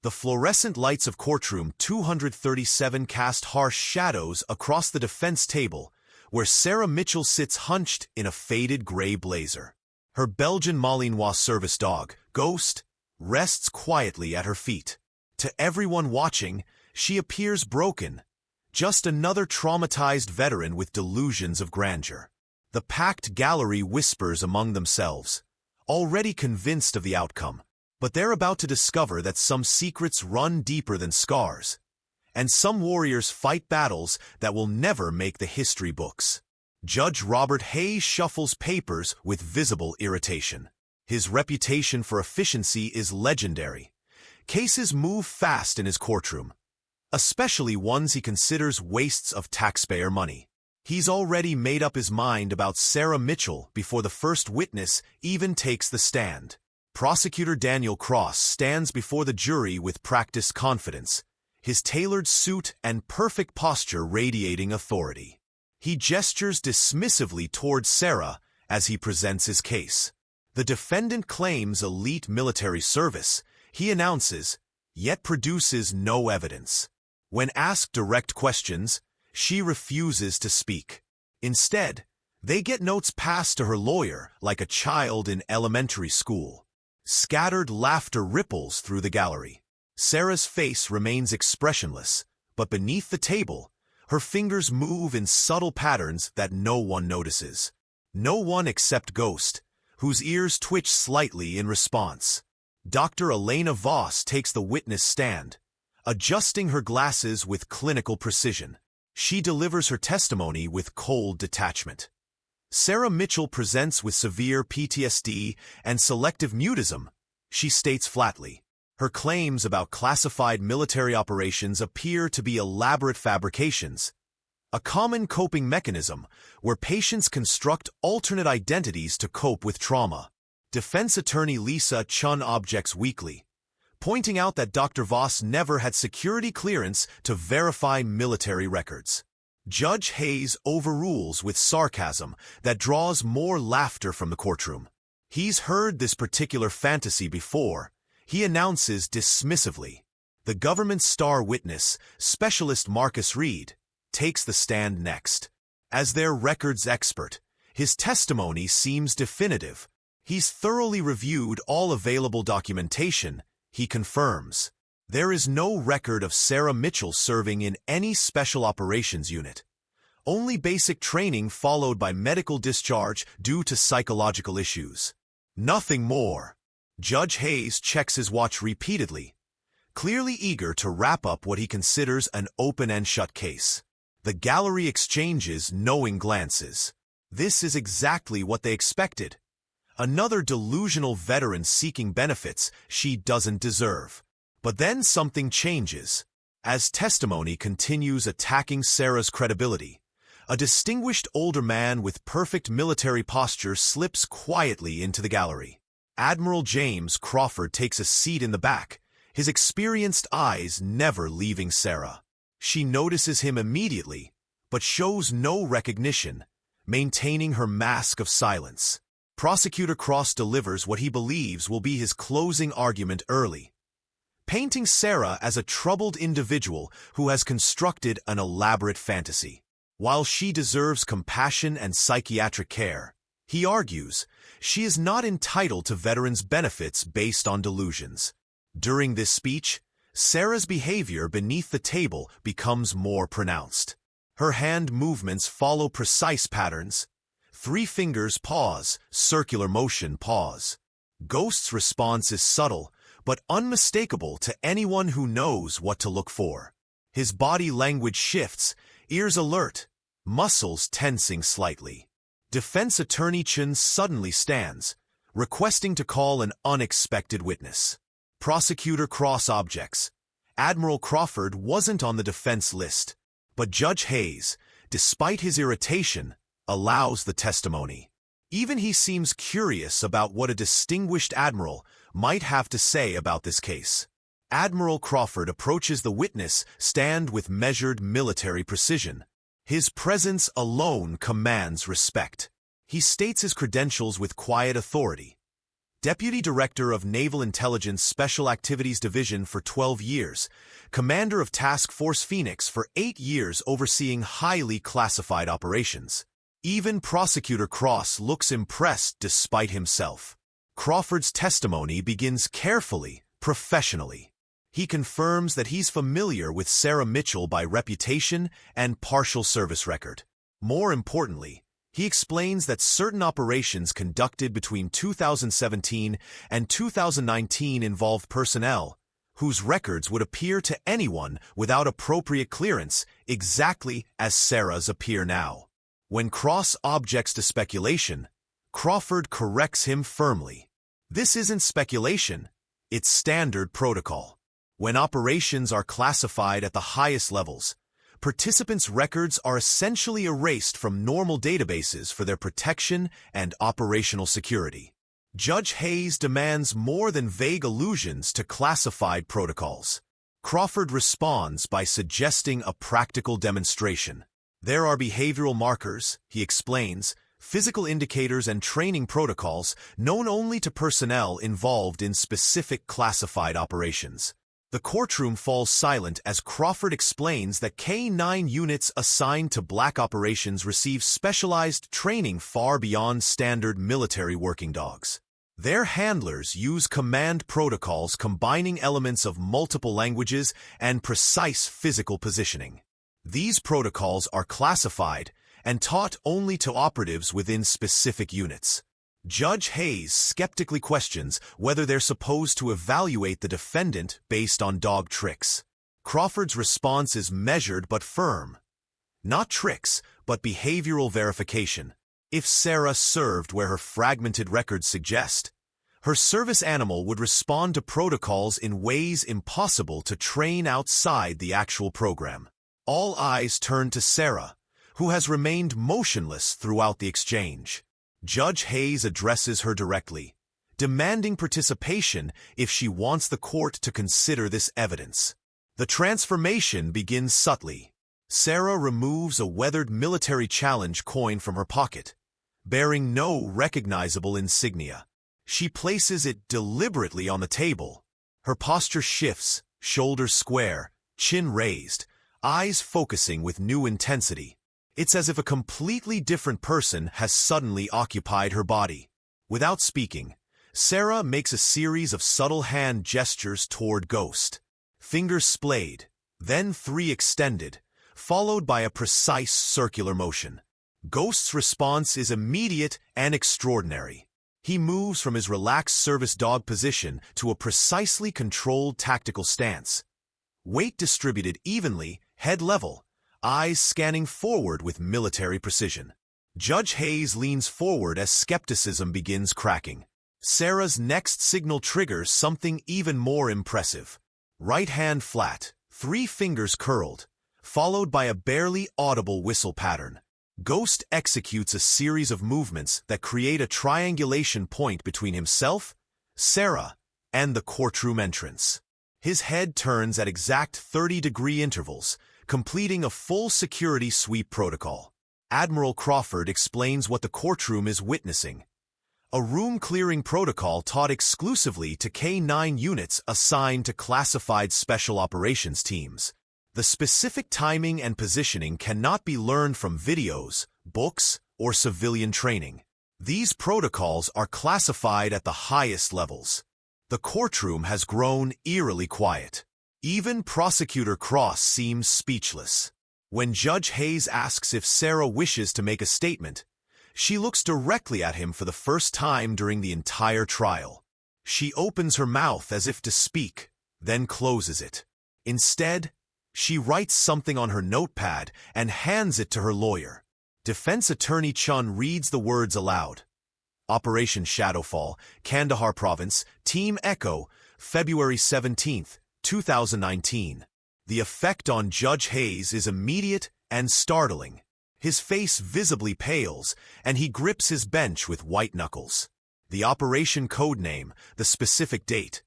The fluorescent lights of Courtroom 237 cast harsh shadows across the defense table, where Sara Mitchell sits hunched in a faded gray blazer. Her Belgian Malinois service dog, Ghost, rests quietly at her feet. To everyone watching, she appears broken, just another traumatized veteran with delusions of grandeur. The packed gallery whispers among themselves, already convinced of the outcome. But they're about to discover that some secrets run deeper than scars, and some warriors fight battles that will never make the history books. Judge Robert Hayes shuffles papers with visible irritation. His reputation for efficiency is legendary. Cases move fast in his courtroom, especially ones he considers wastes of taxpayer money. He's already made up his mind about Sara Mitchell before the first witness even takes the stand. Prosecutor Daniel Cross stands before the jury with practiced confidence, his tailored suit and perfect posture radiating authority. He gestures dismissively towards Sara as he presents his case. The defendant claims elite military service, he announces, yet produces no evidence. When asked direct questions, she refuses to speak. Instead, they get notes passed to her lawyer like a child in elementary school. Scattered laughter ripples through the gallery. Sara's face remains expressionless, but beneath the table, her fingers move in subtle patterns that no one notices. No one except Ghost, whose ears twitch slightly in response. Dr. Elena Voss takes the witness stand, adjusting her glasses with clinical precision. She delivers her testimony with cold detachment. Sara Mitchell presents with severe PTSD and selective mutism, she states flatly. Her claims about classified military operations appear to be elaborate fabrications, a common coping mechanism where patients construct alternate identities to cope with trauma. Defense attorney Lisa Chun objects weakly, pointing out that Dr. Voss never had security clearance to verify military records. Judge Hayes overrules with sarcasm that draws more laughter from the courtroom. He's heard this particular fantasy before, he announces dismissively. The government's star witness, Specialist Marcus Reed, takes the stand next. As their records expert, his testimony seems definitive. He's thoroughly reviewed all available documentation, he confirms. There is no record of Sara Mitchell serving in any special operations unit. Only basic training followed by medical discharge due to psychological issues. Nothing more. Judge Hayes checks his watch repeatedly, clearly eager to wrap up what he considers an open and shut case. The gallery exchanges knowing glances. This is exactly what they expected. Another delusional veteran seeking benefits she doesn't deserve. But then something changes. As testimony continues attacking Sara's credibility, a distinguished older man with perfect military posture slips quietly into the gallery. Admiral James Crawford takes a seat in the back, his experienced eyes never leaving Sara. She notices him immediately, but shows no recognition, maintaining her mask of silence. Prosecutor Cross delivers what he believes will be his closing argument early, painting Sara as a troubled individual who has constructed an elaborate fantasy. While she deserves compassion and psychiatric care, he argues, she is not entitled to veterans' benefits based on delusions. During this speech, Sara's behavior beneath the table becomes more pronounced. Her hand movements follow precise patterns. 3 fingers pause, circular motion pause. Ghost's response is subtle, but unmistakable to anyone who knows what to look for. His body language shifts, ears alert, muscles tensing slightly. Defense attorney Chun suddenly stands, requesting to call an unexpected witness. Prosecutor Cross objects. Admiral Crawford wasn't on the defense list, but Judge Hayes, despite his irritation, allows the testimony. Even he seems curious about what a distinguished admiral might have to say about this case. Admiral Crawford approaches the witness stand with measured military precision. His presence alone commands respect. He states his credentials with quiet authority. Deputy Director of Naval Intelligence Special Activities Division for 12 years, Commander of Task Force Phoenix for 8 years overseeing highly classified operations. Even Prosecutor Cross looks impressed despite himself. Crawford's testimony begins carefully, professionally. He confirms that he's familiar with Sara Mitchell by reputation and partial service record. More importantly, he explains that certain operations conducted between 2017 and 2019 involved personnel whose records would appear to anyone without appropriate clearance, exactly as Sara's appear now. When Cross objects to speculation, Crawford corrects him firmly. This isn't speculation, it's standard protocol. When operations are classified at the highest levels, participants' records are essentially erased from normal databases for their protection and operational security. Judge Hayes demands more than vague allusions to classified protocols. Crawford responds by suggesting a practical demonstration. There are behavioral markers, he explains, physical indicators and training protocols known only to personnel involved in specific classified operations. The courtroom falls silent as Crawford explains that K-9 units assigned to black operations receive specialized training far beyond standard military working dogs. Their handlers use command protocols combining elements of multiple languages and precise physical positioning. These protocols are classified and taught only to operatives within specific units. Judge Hayes skeptically questions whether they're supposed to evaluate the defendant based on dog tricks. Crawford's response is measured but firm. Not tricks, but behavioral verification. If Sara served where her fragmented records suggest, her service animal would respond to protocols in ways impossible to train outside the actual program. All eyes turn to Sara, who has remained motionless throughout the exchange. Judge Hayes addresses her directly, demanding participation if she wants the court to consider this evidence. The transformation begins subtly. Sara removes a weathered military challenge coin from her pocket, bearing no recognizable insignia. She places it deliberately on the table. Her posture shifts, shoulders square, chin raised, eyes focusing with new intensity. It's as if a completely different person has suddenly occupied her body. Without speaking, Sara makes a series of subtle hand gestures toward Ghost. Fingers splayed, then 3 extended, followed by a precise circular motion. Ghost's response is immediate and extraordinary. He moves from his relaxed service dog position to a precisely controlled tactical stance. Weight distributed evenly, head level, eyes scanning forward with military precision. Judge Hayes leans forward as skepticism begins cracking. Sara's next signal triggers something even more impressive. Right hand flat, 3 fingers curled, followed by a barely audible whistle pattern. Ghost executes a series of movements that create a triangulation point between himself, Sara, and the courtroom entrance. His head turns at exact 30-degree intervals, completing a full security sweep protocol. Admiral Crawford explains what the courtroom is witnessing. A room-clearing protocol taught exclusively to K-9 units assigned to classified special operations teams. The specific timing and positioning cannot be learned from videos, books, or civilian training. These protocols are classified at the highest levels. The courtroom has grown eerily quiet. Even Prosecutor Cross seems speechless. When Judge Hayes asks if Sara wishes to make a statement, she looks directly at him for the first time during the entire trial. She opens her mouth as if to speak, then closes it. Instead, she writes something on her notepad and hands it to her lawyer. Defense Attorney Chun reads the words aloud. Operation Shadowfall, Kandahar Province, Team Echo, February 17, 2019. The effect on Judge Hayes is immediate and startling. His face visibly pales, and he grips his bench with white knuckles. The operation codename, the specific date.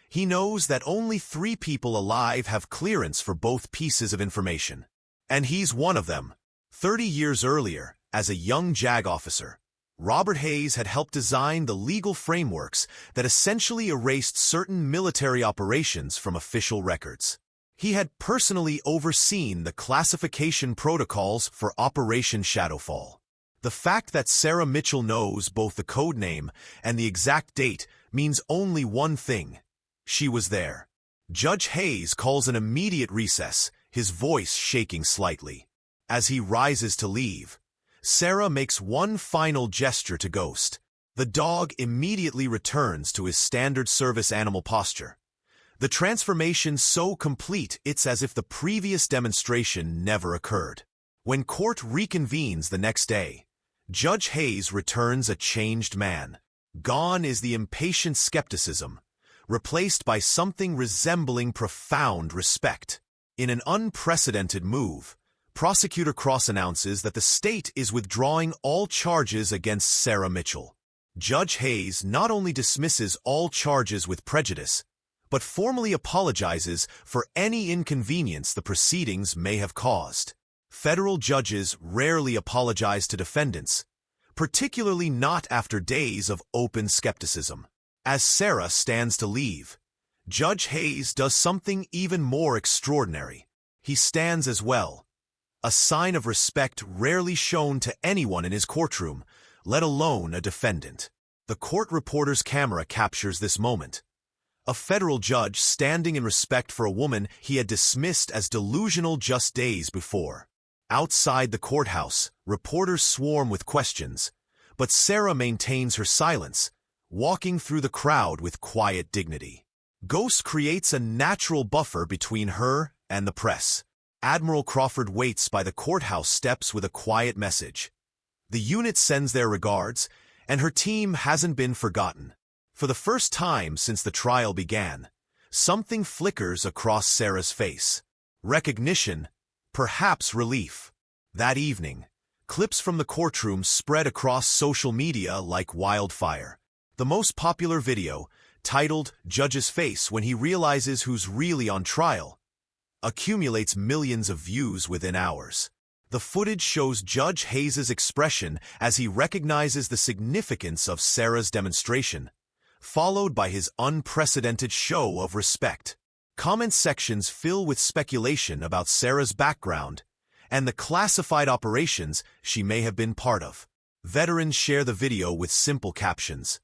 He knows that only 3 people alive have clearance for both pieces of information. And he's one of them. 30 years earlier, as a young JAG officer, Robert Hayes had helped design the legal frameworks that essentially erased certain military operations from official records. He had personally overseen the classification protocols for Operation Shadowfall. The fact that Sara Mitchell knows both the code name and the exact date means only one thing: she was there. Judge Hayes calls an immediate recess, his voice shaking slightly. As he rises to leave, Sara makes one final gesture to Ghost. The dog immediately returns to his standard service animal posture. The transformation so complete it's as if the previous demonstration never occurred. When court reconvenes the next day, Judge Hayes returns a changed man. Gone is the impatient skepticism, replaced by something resembling profound respect. In an unprecedented move, Prosecutor Cross announces that the state is withdrawing all charges against Sara Mitchell. Judge Hayes not only dismisses all charges with prejudice, but formally apologizes for any inconvenience the proceedings may have caused. Federal judges rarely apologize to defendants, particularly not after days of open skepticism. As Sara stands to leave, Judge Hayes does something even more extraordinary. He stands as well, a sign of respect rarely shown to anyone in his courtroom, let alone a defendant. The court reporter's camera captures this moment. A federal judge standing in respect for a woman he had dismissed as delusional just days before. Outside the courthouse, reporters swarm with questions, but Sara maintains her silence, walking through the crowd with quiet dignity. Ghost creates a natural buffer between her and the press. Admiral Crawford waits by the courthouse steps with a quiet message. The unit sends their regards, and her team hasn't been forgotten. For the first time since the trial began, something flickers across Sara's face. Recognition, perhaps relief. That evening, clips from the courtroom spread across social media like wildfire. The most popular video, titled "Judge's Face When He Realizes Who's Really on Trial," accumulates millions of views within hours. The footage shows Judge Hayes' expression as he recognizes the significance of Sara's demonstration, followed by his unprecedented show of respect. Comment sections fill with speculation about Sara's background and the classified operations she may have been part of. Veterans share the video with simple captions.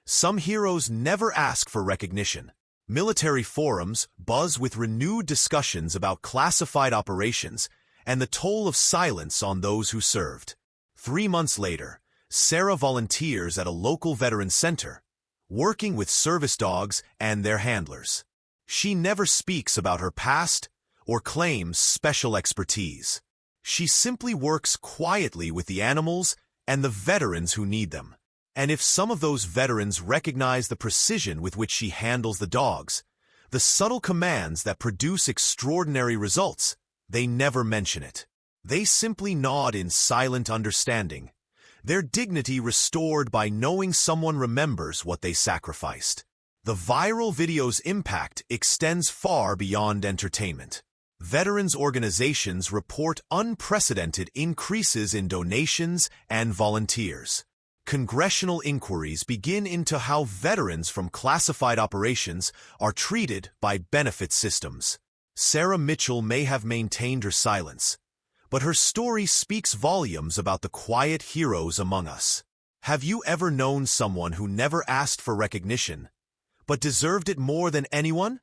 Some heroes never ask for recognition. Military forums buzz with renewed discussions about classified operations and the toll of silence on those who served. 3 months later, Sara volunteers at a local veteran center, working with service dogs and their handlers. She never speaks about her past or claims special expertise. She simply works quietly with the animals and the veterans who need them. And if some of those veterans recognize the precision with which she handles the dogs, the subtle commands that produce extraordinary results, they never mention it. They simply nod in silent understanding, their dignity restored by knowing someone remembers what they sacrificed. The viral video's impact extends far beyond entertainment. Veterans organizations report unprecedented increases in donations and volunteers. Congressional inquiries begin into how veterans from classified operations are treated by benefit systems. Sara Mitchell may have maintained her silence, but her story speaks volumes about the quiet heroes among us. Have you ever known someone who never asked for recognition, but deserved it more than anyone?